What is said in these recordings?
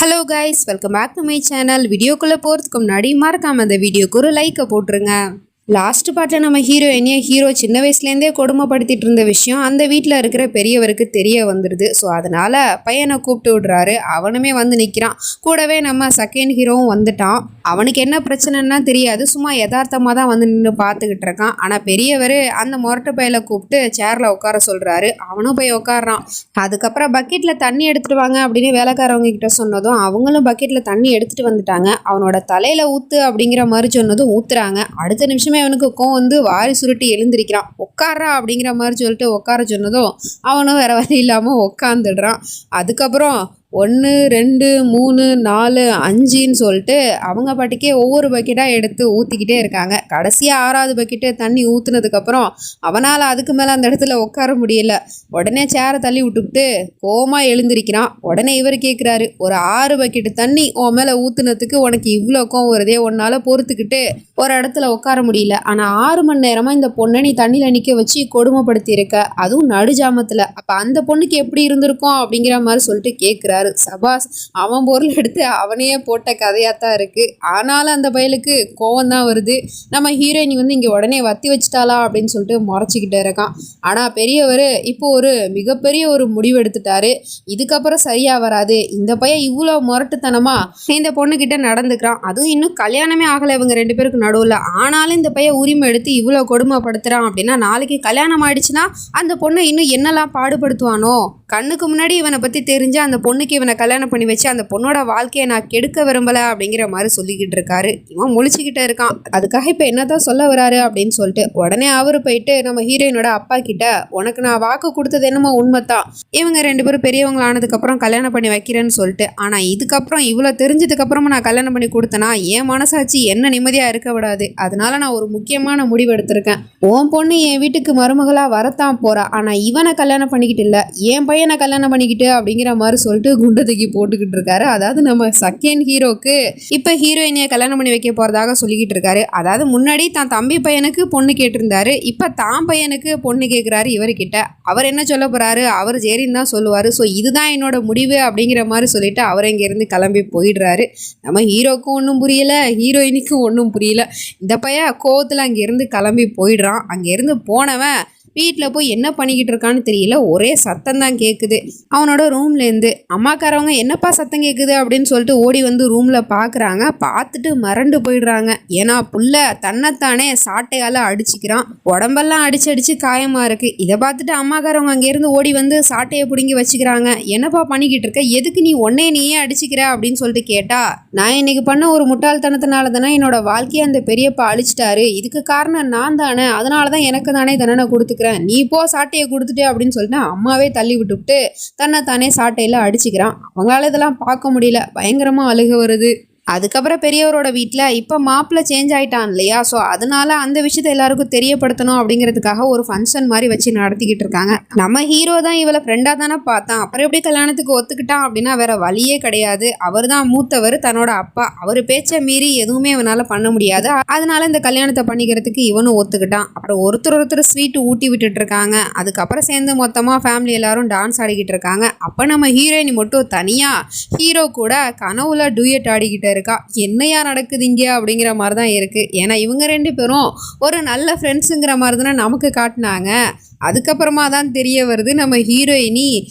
Hello guys, welcome back to my channel. வீடியோக்குள்ளே போகிறதுக்கு முன்னாடி மறக்காமல் அந்த வீடியோக்கு ஒரு லைக்கை போட்டுருங்க. லாஸ்ட் பார்ட்டில் நம்ம ஹீரோ சின்ன வயசுலேருந்தே கொடுமைப்படுத்திட்டு இருந்த விஷயம் அந்த வீட்டில் இருக்கிற பெரியவருக்கு தெரிய வந்துடுது. ஸோ அதனால் பையனை கூப்பிட்டு விடுறாரு. அவனுமே வந்து நிற்கிறான். கூடவே நம்ம செகண்ட் ஹீரோவும் வந்துட்டான். அவனுக்கு என்ன பிரச்சனைன்னா தெரியாது, சும்மா யதார்த்தமாக தான் வந்து நின்று பார்த்துக்கிட்டு இருக்கான். ஆனால் பெரியவர் அந்த முரட்டு பையில கூப்பிட்டு சேரில் உட்கார சொல்கிறாரு. அவனும் போய் உட்காடுறான். அதுக்கப்புறம் பக்கெட்டில் தண்ணி எடுத்துகிட்டு வாங்க அப்படின்னு வேலைக்காரவங்க கிட்ட சொன்னதும் அவங்களும் பக்கெட்டில் தண்ணி எடுத்துகிட்டு வந்துட்டாங்க. அவனோட தலையில் ஊற்று அப்படிங்கிற மாதிரி சொன்னதும் ஊற்றுறாங்க. அடுத்த நிமிஷமே அவனுக்கு கோவம் வந்து வாரி சுருட்டி எழுந்திருக்கிறான். உட்கார்றா அப்படிங்கிற மாதிரி சொல்லிட்டு உட்கார சொன்னதும் அவனும் வேற வழி இல்லாமல் உட்காந்துடுறான். அதுக்கப்புறம் 1 2 3 4 5ன்னு சொல்லிட்டு அவங்க பாட்டுக்கே ஒவ்வொரு பக்கெட்டாக எடுத்து ஊற்றிக்கிட்டே இருக்காங்க. கடைசியாக 6வது பக்கெட்டு தண்ணி ஊற்றுனதுக்கப்புறம் அவனால் அதுக்கு மேலே அந்த இடத்துல உட்கார முடியல. உடனே சேரை தள்ளி விட்டுவிட்டு கோவமாக எழுந்திருக்கிறான். உடனே இவர் கேட்குறாரு, ஒரு 6 பக்கெட்டு தண்ணி உன் மேலே ஊற்றுனதுக்கு உனக்கு இவ்வளோ கோவம் வருதே, உன்னால் பொறுத்துக்கிட்டு ஒரு இடத்துல உட்கார முடியல. ஆனால் 6 மணி நேரமாக இந்த பொண்ணை நீ தண்ணியில் நிற்க வச்சு கொடுமைப்படுத்தி இருக்க, அதுவும் நடுஜாமத்தில். அப்போ அந்த பொண்ணுக்கு எப்படி இருந்திருக்கும் அப்படிங்கிற மாதிரி சொல்லிட்டு கேட்குறாரு. சபாஸ், அவன் பொருள் எடுத்து அவனையே போட்ட கதையாத்தான் இருக்கு. ஆனாலும் அந்த பயலுக்கு கோவம் தான் வருது. நம்ம ஹீரோயினி வந்து இங்கே உடனே வத்தி வச்சுட்டாளா அப்படின்னு சொல்லிட்டு முறைச்சிக்கிட்டே இருக்கான். ஆனால் பெரியவர் இப்போ ஒரு மிகப்பெரிய ஒரு முடிவு எடுத்துட்டாரு. இதுக்கப்புறம் சரியா வராது. இந்த பையன் இவ்வளோ முரட்டுத்தனமா இந்த பொண்ணுக்கிட்ட நடந்துக்கிறான். அதுவும் இன்னும் கல்யாணமே ஆகலை இவங்க 2 பேருக்கு நடுவில். ஆனாலும் இந்த பையன் உரிமை எடுத்து இவ்வளோ கொடுமைப்படுத்துறான் அப்படின்னா நாளைக்கு கல்யாணம் ஆயிடுச்சுன்னா அந்த பொண்ணை இன்னும் என்னெல்லாம் பாடுபடுத்துவானோ. கண்ணுக்கு முன்னாடி இவனை பற்றி தெரிஞ்ச அந்த பொண்ணுக்கு இவனை கல்யாணம் பண்ணி வச்சு அந்த பொண்ணோட வாழ்க்கையை நான் கெடுக்க விரும்பலை அப்படிங்கிற மாதிரி சொல்லிக்கிட்டு இருக்காரு. இவன் முழிச்சுக்கிட்டே இருக்கான். அதுக்காக இப்போ என்னதான் சொல்ல வராரு அப்படின்னு சொல்லிட்டு உடனே அவர் போயிட்டு நம்ம ஹீரோயினோட அப்பா கிட்ட, உனக்கு நான் வாக்கு கொடுத்தது என்னமோ உண்மைத்தான், இவங்க 2 பேரும் பெரியவங்க ஆனதுக்கப்புறம் கல்யாணம் பண்ணி வைக்கிறேன்னு சொல்லிட்டு. ஆனால் இதுக்கப்புறம் இவ்வளோ தெரிஞ்சதுக்கப்புறமா நான் கல்யாணம் பண்ணி கொடுத்தேன்னா என் மனசாட்சி என்ன நிம்மதியாக இருக்க விடாது. அதனால நான் ஒரு முக்கியமான முடிவு எடுத்திருக்கேன். உன் பொண்ணு என் வீட்டுக்கு மருமகளாக வரத்தான் போறா, ஆனால் இவனை கல்யாணம் பண்ணிக்கிட்டு இல்லை, என் பையனை கல்யாணம் பண்ணிக்கிட்டு அப்படிங்கிற மாதிரி சொல்லிட்டு குண்டை தூக்கி போட்டுக்கிட்டு இருக்காரு. அதாவது நம்ம செகண்ட் ஹீரோக்கு இப்போ ஹீரோயினியை கல்யாணம் பண்ணி வைக்க போறதாக சொல்லிக்கிட்டு இருக்காரு. அதாவது முன்னாடி தான் தம்பி பையனுக்கு பொண்ணு கேட்டிருந்தாரு, இப்போ தான் பையனுக்கு பொண்ணு கேட்குறாரு இவர்கிட்ட. அவர் என்ன சொல்ல போறாரு, அவர் சரின்னு தான் சொல்லுவார். ஸோ இதுதான் என்னோட முடிவு அப்படிங்கிற மாதிரி சொல்லிட்டு அவர் இங்கேருந்து கிளம்பி போயிடுறாரு. நம்ம ஹீரோக்கும் ஒன்றும் புரியல, ஹீரோயினுக்கும் ஒன்றும் புரியல. இந்த பையன் கோவத்தில் அங்கேருந்து கிளம்பி போயிடுறான். அங்கேருந்து போனவன் வீட்டில் போய் என்ன பண்ணிக்கிட்டு இருக்கான்னு தெரியல, ஒரே சத்தம் தான் கேட்குது. அவனோட ரூம்லேருந்து அம்மாக்காரவங்க என்னப்பா சத்தம் கேட்குது அப்படின்னு சொல்லிட்டு ஓடி வந்து ரூமில் பார்க்குறாங்க. பார்த்துட்டு மறண்டு போயிடுறாங்க. ஏன்னா புள்ள தன்னைத்தானே சாட்டையால் அடிச்சுக்கிறான். உடம்பெல்லாம் அடிச்சு காயமாக இருக்குது. இதை பார்த்துட்டு அம்மாக்காரவங்க அங்கேருந்து ஓடி வந்து சாட்டையை பிடுங்கி வச்சுக்கிறாங்க. என்னப்பா பண்ணிக்கிட்டு இருக்க, எதுக்கு நீயே அடிச்சுக்கிற அப்படின்னு சொல்லிட்டு கேட்டா, நான் இன்னைக்கு பண்ண ஒரு முட்டாள்தனத்தினால தானே என்னோட வாழ்க்கையை அந்த பெரியப்பா அழிச்சிட்டாரு, இதுக்கு காரணம் நான் தானே, அதனால தான் எனக்கு தானே தண்டனை கொடுத்துக்கிறேன், நீ போ சாட்டையை கொடுத்துட்டே அப்படின்னு சொல்லிட்டு அம்மாவே தள்ளி விட்டுவிட்டு தன்னை தானே சாட்டையில அடிச்சுக்கிறான். அவங்களால இதெல்லாம் பார்க்க முடியல, பயங்கரமா அழுக வருது. அதுக்கப்புறம் பெரியவரோட வீட்டில் இப்போ மாப்பிள்ளை சேஞ்ச் ஆகிட்டான் இல்லையா, ஸோ அதனால அந்த விஷயத்தை எல்லாருக்கும் தெரியப்படுத்தணும் அப்படிங்கிறதுக்காக ஒரு ஃபங்க்ஷன் மாதிரி வச்சு நடத்திக்கிட்டு இருக்காங்க. நம்ம ஹீரோ தான் இவளை ஃப்ரெண்டாக தானே பார்த்தான், அப்புறம் எப்படி கல்யாணத்துக்கு ஒத்துக்கிட்டான் அப்படின்னா வேற வழியே கிடையாது. அவர் தான் மூத்தவர், தன்னோட அப்பா. அவர் பேச்சை மீறி எதுவுமே இவனால் பண்ண முடியாது. அதனால இந்த கல்யாணத்தை பண்ணிக்கிறதுக்கு இவனும் ஒத்துக்கிட்டான். அப்புறம் ஒருத்தர் ஸ்வீட்டு ஊட்டி விட்டுட்டு இருக்காங்க. அதுக்கப்புறம் சேர்ந்து மொத்தமாக ஃபேமிலி எல்லாரும் டான்ஸ் ஆடிக்கிட்டு இருக்காங்க. அப்போ நம்ம ஹீரோயினி மட்டும் தனியாக ஹீரோ கூட கனவுல டூயட் ஆடிக்கிட்டு இருக்கா. என்னையா நடக்குது இங்கே அப்படிங்கிற மாதிரி தான் இருக்கு. ஏன்னா இவங்க 2 பேரும் ஒரு நல்ல ஃப்ரெண்ட்ஸுங்கிற மாதிரி தானே நமக்கு காட்டினாங்க. அதுக்கப்புறமா தான் தெரிய வருது நம்ம ஹீரோயினி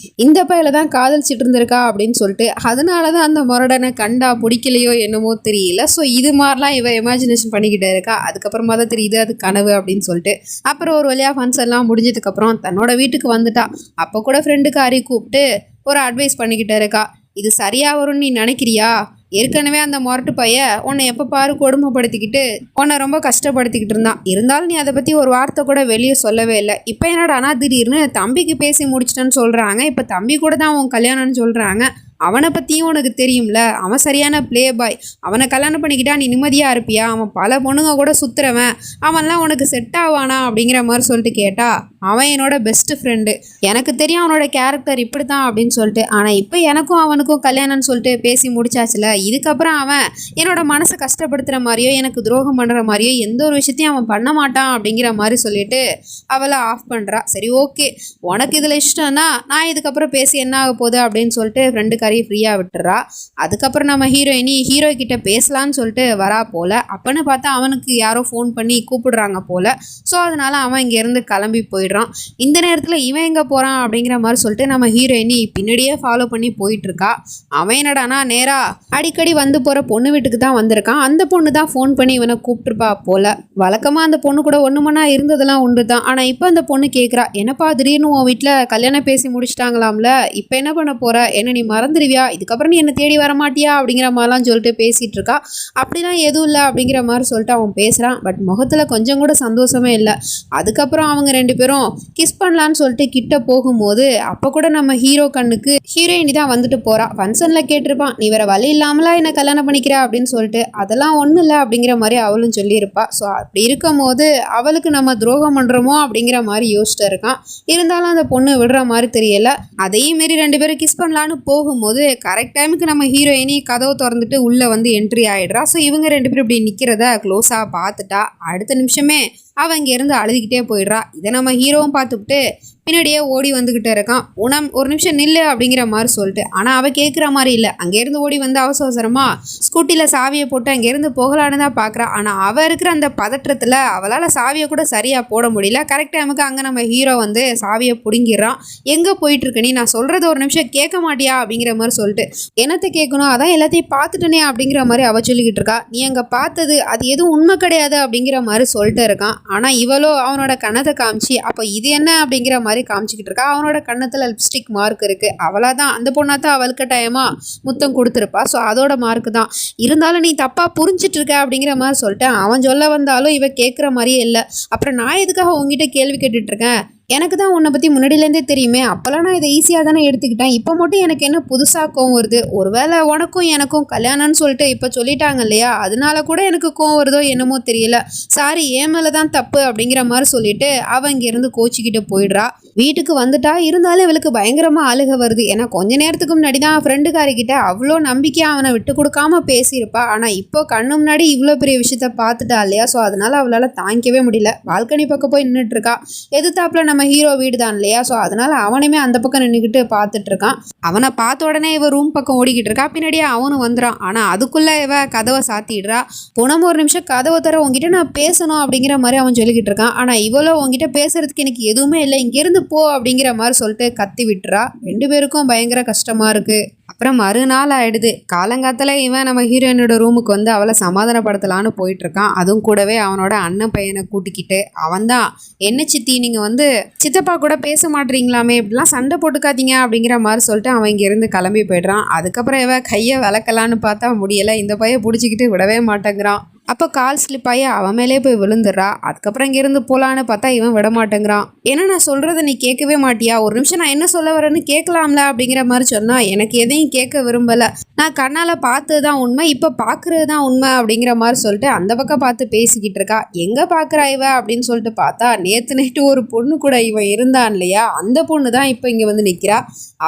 இந்த பையில தான் காதலிச்சிட்டு இருந்திருக்கா அப்படின்னு சொல்லிட்டு. அதனால தான் அந்த முரடனை கண்டா பிடிக்கலையோ என்னமோ தெரியல. ஸோ இது மாதிரிலாம் இவ இமேஜினேஷன் பண்ணிக்கிட்டே இருக்கா. அதுக்கப்புறமா தான் தெரியுது அது கனவு அப்படின்னு சொல்லிட்டு. அப்புறம் ஒரு வழியாக ஃபங்க்ஷன்லாம் முடிஞ்சதுக்கப்புறம் தன்னோட வீட்டுக்கு வந்துட்டா. அப்போ கூட ஃப்ரெண்டுக்காரி கூப்பிட்டு ஒரு அட்வைஸ் பண்ணிக்கிட்டே இருக்கா. இது சரியா வரும்னு நீ நினைக்கிறியா? ஏற்கனவே அந்த முரட்டு பையன் உன்னை எப்போ பாரு கொடுமைப்படுத்திக்கிட்டு உன்னை ரொம்ப கஷ்டப்படுத்திக்கிட்டு இருந்தான். இருந்தாலும் நீ அதை பற்றி ஒரு வார்த்தை கூட வெளியே சொல்லவே இல்லை. இப்போ என்னடானா திடீர்னு தம்பிக்கு பேசி முடிச்சிட்டேன்னு சொல்கிறாங்க. இப்போ தம்பி கூட தான் உன் கல்யாணம்னு சொல்கிறாங்க. அவனை பற்றியும் உனக்கு தெரியும்ல, அவன் சரியான ப்ளே பாய். அவனை கல்யாணம் பண்ணிக்கிட்டா நீ நிம்மதியாக இருப்பியா? அவன் பல பொண்ணுங்க கூட சுற்றுறவன், அவன்லாம் உனக்கு செட் ஆவானா அப்படிங்கிற மாதிரி சொல்லிட்டு கேட்டா, அவன் என்னோட பெஸ்ட்டு ஃப்ரெண்டு, எனக்கு தெரியும் அவனோட கேரக்டர் இப்படி தான் அப்படின்னு சொல்லிட்டு. ஆனால் இப்போ எனக்கும் அவனுக்கும் கல்யாணம்னு சொல்லிட்டு பேசி முடிச்சாச்சுல, இதுக்கப்புறம் அவன் என்னோட மனசை கஷ்டப்படுத்துகிற மாதிரியோ எனக்கு துரோகம் பண்ணுற மாதிரியோ எந்த ஒரு விஷயத்தையும் அவன் பண்ண மாட்டான் அப்படிங்கிற மாதிரி சொல்லிட்டு அவளை ஆஃப் பண்ணுறா. சரி ஓகே, உனக்கு இதில் இஷ்டம்னா நான் இதுக்கப்புறம் பேசி என்ன ஆக போகுது அப்படின்னு சொல்லிட்டு ஃப்ரெண்டுக்கு வீட்டுக்காரையும் ஃப்ரீயாக விட்டுறா. அதுக்கப்புறம் நம்ம ஹீரோயினி ஹீரோ கிட்ட பேசலான்னு சொல்லிட்டு வரா போல். அப்போன்னு பார்த்தா அவனுக்கு யாரோ ஃபோன் பண்ணி கூப்பிடுறாங்க போல். ஸோ அதனால் அவன் இங்கேருந்து கிளம்பி போயிடுறான். இந்த நேரத்தில் இவன் எங்கே போகிறான் அப்படிங்கிற மாதிரி சொல்லிட்டு நம்ம ஹீரோயினி பின்னாடியே ஃபாலோ பண்ணி போயிட்டுருக்கா. அவன் என்னடானா நேராக அடிக்கடி வந்து போகிற பொண்ணு வீட்டுக்கு தான் வந்திருக்கான். அந்த பொண்ணு தான் ஃபோன் பண்ணி இவனை கூப்பிட்டுருப்பா போல். வழக்கமாக அந்த பொண்ணு கூட ஒன்று மணி இருந்ததெல்லாம் உண்டு தான். ஆனால் இப்போ அந்த பொண்ணு கேட்குறா, என்னப்பா திடீர்னு உன் வீட்டில் கல்யாணம் பேசி முடிச்சிட்டாங்களாம்ல, இப்போ என்ன பண்ண போகிற, என்ன நீ மறந்துடுவியா, இதுக்கப்புறம் நீ என்னை தேடி வர மாட்டியா அப்படிங்கிற மாதிரிலாம் சொல்லிட்டு பேசிகிட்டு இருக்கா. அப்படிலாம் எதுவும் இல்லை அப்படிங்கிற மாதிரி சொல்லிட்டு அவன் பேசுகிறான். பட் முகத்தில் கொஞ்சம் கூட சந்தோஷமே இல்லை. அதுக்கப்புறம் அவங்க ரெண்டு பேரும் கிஸ் பண்ணலான்னு சொல்லிட்டு கிட்ட போகும்போது அப்போ கூட நம்ம ஹீரோ கண்ணுக்கு ஹீரோயினி தான் வந்துட்டு போகிறா. ஃபங்க்ஷனில் கேட்டிருப்பான், நீ வேற வழி இல்லாமலா என்ன கல்யாணம் பண்ணிக்கிற அப்படின்னு சொல்லிட்டு. அதெல்லாம் ஒன்றும் இல்லை அப்படிங்கிற மாதிரி அவளும் சொல்லியிருப்பா. ஸோ அப்படி இருக்கும் போது அவளுக்கு நம்ம துரோகம் பண்ணுறோமோ அப்படிங்கிற மாதிரி யோசிச்சுட்டு இருக்கான். இருந்தாலும் அந்த பொண்ணு விடுற மாதிரி தெரியல. அதையும் மீறி ரெண்டு பேரும் கிஸ் பண்ணலான்னு போகும்போது கரெக்ட் டைமுக்கு நம்ம ஹீரோயினி கதவை திறந்துட்டு உள்ளே வந்து என்ட்ரி ஆகிடுறா. ஸோ இவங்க ரெண்டு பேரும் இப்படி நிற்கிறத க்ளோஸாக பார்த்துட்டா. அடுத்த நிமிஷமே அவன் இங்கேருந்து அழுதுகிட்டே போயிடுறா. இதை நம்ம ஹீரோவும் பார்த்துக்கிட்டு பின்னாடியே ஓடி வந்துக்கிட்டே இருக்கான். ஒரு நிமிஷம் நில்லு அப்படிங்கிற மாதிரி சொல்லிட்டு. ஆனால் அவள் கேட்குற மாதிரி இல்லை. அங்கேருந்து ஓடி வந்து அவசரமாக ஸ்கூட்டியில் சாவியை போட்டு அங்கேருந்து போகலான்னு தான் பார்க்குறா. ஆனால் அவள் இருக்கிற அந்த பதற்றத்தில் அவளால் சாவியை கூட சரியாக போட முடியல. கரெக்ட் டைமுக்கு அங்கே நம்ம ஹீரோ வந்து சாவியை பிடுங்கிடுறான். எங்கே போயிட்டுருக்க நீ, நான் சொல்கிறது ஒரு நிமிஷம் கேட்க மாட்டியா அப்படிங்கிற மாதிரி சொல்லிட்டு. என்னத்தை கேட்கணும், அதான் எல்லாத்தையும் பார்த்துட்டனே அப்படிங்கிற மாதிரி அவள் சொல்லிக்கிட்டு இருக்கா. நீ அங்கே பார்த்தது அது எதுவும் உண்மை கிடையாது அப்படிங்கிற மாதிரி சொல்லிட்டு இருக்கான். ஆனால் இவளோ அவனோட கண்ணத்தை காமிச்சு அப்போ இது என்ன அப்படிங்கிற மாதிரி காமிச்சிக்கிட்டு இருக்கா. அவனோட கண்ணத்தில் லிப்ஸ்டிக் மார்க் இருக்குது. அவளாக தான் அந்த பொண்ணா தான் அவளுக்கு டைமாக முத்தம் கொடுத்துருப்பா. ஸோ அதோட மார்க்கு தான். இருந்தாலும் நீ தப்பாக புரிஞ்சிட்டு இருக்க அப்படிங்கிற மாதிரி சொல்லிட்டு அவன் சொல்ல வந்தாலும் இவ கேட்குற மாதிரியே இல்லை. அப்புறம் நான் எதுக்காக உங்ககிட்ட கேள்வி கேட்டுட்ருக்கேன், எனக்கு தான் உன்னை பற்றி முன்னாடியிலேருந்தே தெரியுமே, அப்போல்லாம் நான் இதை ஈஸியாக தானே எடுத்துக்கிட்டேன். இப்போ மட்டும் எனக்கு என்ன புதுசாக கோவம் வருது, ஒருவேளை உனக்கும் எனக்கும் கல்யாணம்னு சொல்லிட்டு இப்போ சொல்லிட்டாங்க இல்லையா, அதனால கூட எனக்கு கோவம் வருதோ என்னமோ தெரியல, சாரி என் மேலே தான் தப்பு அப்படிங்கிற மாதிரி சொல்லிட்டு அவன் இங்கேருந்து கோச்சிக்கிட்டு போயிடுறா. வீட்டுக்கு வந்துட்டா. இருந்தாலும் இவளுக்கு பயங்கரமாக அழுக வருது. ஏன்னா கொஞ்ச நேரத்துக்கு முன்னாடி தான் ஃப்ரெண்டுக்காரிக்கிட்ட அவ்வளோ நம்பிக்கையாக அவனை விட்டு கொடுக்காம பேசியிருப்பா. ஆனால் இப்போ கண்ணு முன்னாடி இவ்வளோ பெரிய விஷயத்த பார்த்துட்டா இல்லையா, ஸோ அதனால் அவளால் தாங்கிக்கவே முடியல. பால்கனி பக்கம் போய் நின்றுட்டுருக்கா. எதிர்த்தாப்புல நம்ம ஹீரோ வீடு தான் இல்லையா, ஸோ அதனால அவனுமே அந்த பக்கம் நின்றுக்கிட்டு பார்த்துட்டு இருக்கான். அவனை பார்த்த உடனே இவ ரூம் பக்கம் ஓடிக்கிட்டு இருக்கா. பின்னாடியே அவனும் வந்துடான். ஆனால் அதுக்குள்ளே இவ கதவை சாத்திடுறா. போனோம் ஒரு நிமிஷம் கதவை தர, உங்ககிட்ட நான் பேசணும் அப்படிங்கிற மாதிரி அவன் சொல்லிக்கிட்டு இருக்கான். ஆனால் இவ்வளோ உங்ககிட்ட பேசுறதுக்கு எனக்கு எதுவுமே இல்லை, இங்கேருந்து போ அப்படிங்கிற மாதிரி சொல்லிட்டு கத்தி விட்டுறா. ரெண்டு பேருக்கும் பயங்கர கஷ்டமா இருக்கு. அப்புறம் மறுநாள் ஆயிடுது. காலங்காத்தில் இவன் நம்ம ஹீரோயினோட ரூமுக்கு வந்து அவளை சமாதானப்படுத்தலான்னு போயிட்டு இருக்கான். அதுவும் கூடவே அவனோட அண்ணன் பையனை கூட்டிக்கிட்டு. அவன் தான், என்ன சித்தி நீங்கள் வந்து சித்தப்பா கூட பேச மாட்டீங்களாமே, இப்படிலாம் சண்டை போட்டுக்காதீங்க அப்படிங்கிற மாதிரி சொல்லிட்டு அவன் இங்கேருந்து கிளம்பி போய்ட்றான். அதுக்கப்புறம் இவன் கையை விளக்கலான்னு பார்த்தா முடியலை. இந்த பையன் பிடிச்சிக்கிட்டு விடவே மாட்டேங்கிறான். அப்போ கால் ஸ்லிப் ஆகி அவன் மேலே போய் விழுந்துடுறா. அதுக்கப்புறம் இங்கேருந்து போகலான்னு பார்த்தா இவன் விட மாட்டேங்கிறான். ஏன்னா நான் சொல்கிறத நீ கேட்கவே மாட்டியா, ஒரு நிமிஷம் நான் என்ன சொல்ல வரேன்னு கேட்கலாம்ல அப்படிங்கிற மாதிரி சொன்னால் எனக்கு எதையும் கேட்க விரும்பலை, நான் கண்ணால் பார்த்தது தான் உண்மை, இப்போ பார்க்குறது தான் உண்மை அப்படிங்கிற மாதிரி சொல்லிட்டு அந்த பக்கம் பார்த்து பேசிக்கிட்டு இருக்கா. எங்கே பார்க்குறா இவ அப்படின்னு சொல்லிட்டு பார்த்தா நேற்று நைட்டு ஒரு பொண்ணு கூட இவன் இருந்தான் இல்லையா, அந்த பொண்ணு தான் இப்போ இங்கே வந்து நிற்கிறா.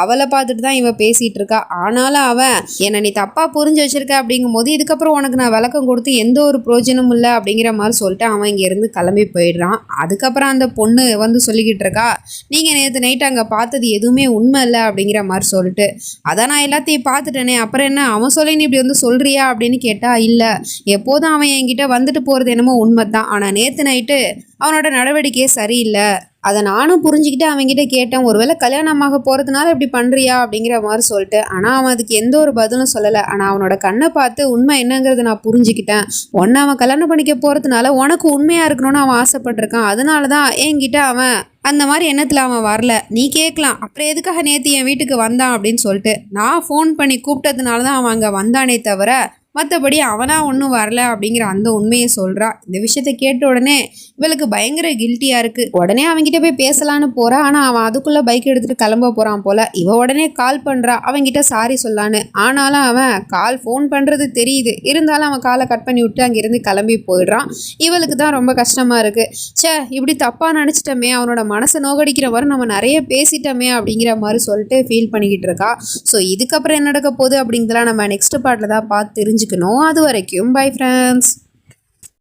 அவளை பார்த்துட்டு தான் இவன் பேசிகிட்டு இருக்கா. ஆனாலும் அவன் என்னை நீ தப்பாக புரிஞ்சு வச்சிருக்க அப்படிங்கும் போது இதுக்கப்புறம் உனக்கு நான் விளக்கம் கொடுத்து எந்த ஒரு பிரயோஜனம் இல்லை அப்படிங்கிற மாதிரி சொல்லிட்டு அவன் இங்கேருந்து கிளம்பி போயிடுறான். அதுக்கப்புறம் அந்த பொண்ணு வந்து சொல்லிக்கிட்டு இருக்கா, நீங்கள் நேற்று நைட்டு அங்கே பார்த்தது எதுவுமே உண்மை இல்லை அப்படிங்கிற மாதிரி சொல்லிட்டு. அதான் நான் எல்லாத்தையும் பார்த்துட்டேனே, அப்புறம் என்ன அவன் சொல்லி நீ இப்படி வந்து சொல்கிறியா அப்படின்னு கேட்டால், இல்லை எப்போதும் அவன் என்கிட்ட வந்துட்டு போகிறது என்னமோ உண்மை தான், ஆனால் நேற்று நைட்டு அவனோட நடவடிக்கையே சரியில்லை, அதை நானும் புரிஞ்சுக்கிட்டு அவன்கிட்ட கேட்டேன், ஒருவேளை கல்யாணமாக போகிறதுனால இப்படி பண்ணுறியா அப்படிங்கிற மாதிரி சொல்லிட்டு. ஆனால் அவன் அதுக்கு எந்த ஒரு பதிலும் சொல்லலை. ஆனால் அவனோட கண்ணை பார்த்து உண்மை என்னங்கிறத நான் புரிஞ்சுக்கிட்டேன். ஒன்று அவன் கல்யாணம் பண்ணிக்க போகிறதுனால உனக்கு உண்மையாக இருக்கணும்னு அவன் ஆசைப்பட்டிருக்கான். அதனால தான் என்கிட்ட அவன் அந்த மாதிரி எண்ணத்தில் அவன் வரல. நீ கேட்கலாம், அப்புறம் எதுக்காக நேற்று என் வீட்டுக்கு வந்தான் அப்படின்னு சொல்லிட்டு. நான் ஃபோன் பண்ணி கூப்பிட்டதுனால தான் அவன் அங்கே வந்தானே தவிர மற்றபடி அவனா ஒன்றும் வரல அப்படிங்கிற அந்த உண்மையை சொல்கிறா. இந்த விஷயத்த கேட்ட உடனே இவளுக்கு பயங்கர கில்ட்டியாக இருக்குது. உடனே அவன்கிட்ட போய் பேசலான்னு போகிறா. ஆனால் அவன் அதுக்குள்ளே பைக் எடுத்துகிட்டு கிளம்ப போகிறான் போல். இவ உடனே கால் பண்ணுறா அவன்கிட்ட சாரி சொல்லான்னு. ஆனாலும் அவன் ஃபோன் பண்ணுறது தெரியுது. இருந்தாலும் அவன் காலை கட் பண்ணி விட்டு அங்கேருந்து கிளம்பி போயிடுறான். இவளுக்கு தான் ரொம்ப கஷ்டமாக இருக்குது. இப்படி தப்பாக நினச்சிட்டோமே, அவனோட மனசை நோகடிக்கிற மாதிரி நம்ம நிறைய பேசிட்டோமே அப்படிங்கிற மாதிரி சொல்லிட்டு ஃபீல் பண்ணிக்கிட்டு இருக்கா. ஸோ இதுக்கப்புறம் என்ன நடக்க போகுது அப்படிங்கிறதெல்லாம் நம்ம நெக்ஸ்ட் பார்ட்டில் தான் பார்த்து தெரிஞ்சுக்கணும். அது வரைக்கும் பை ஃப்ரெண்ட்ஸ்.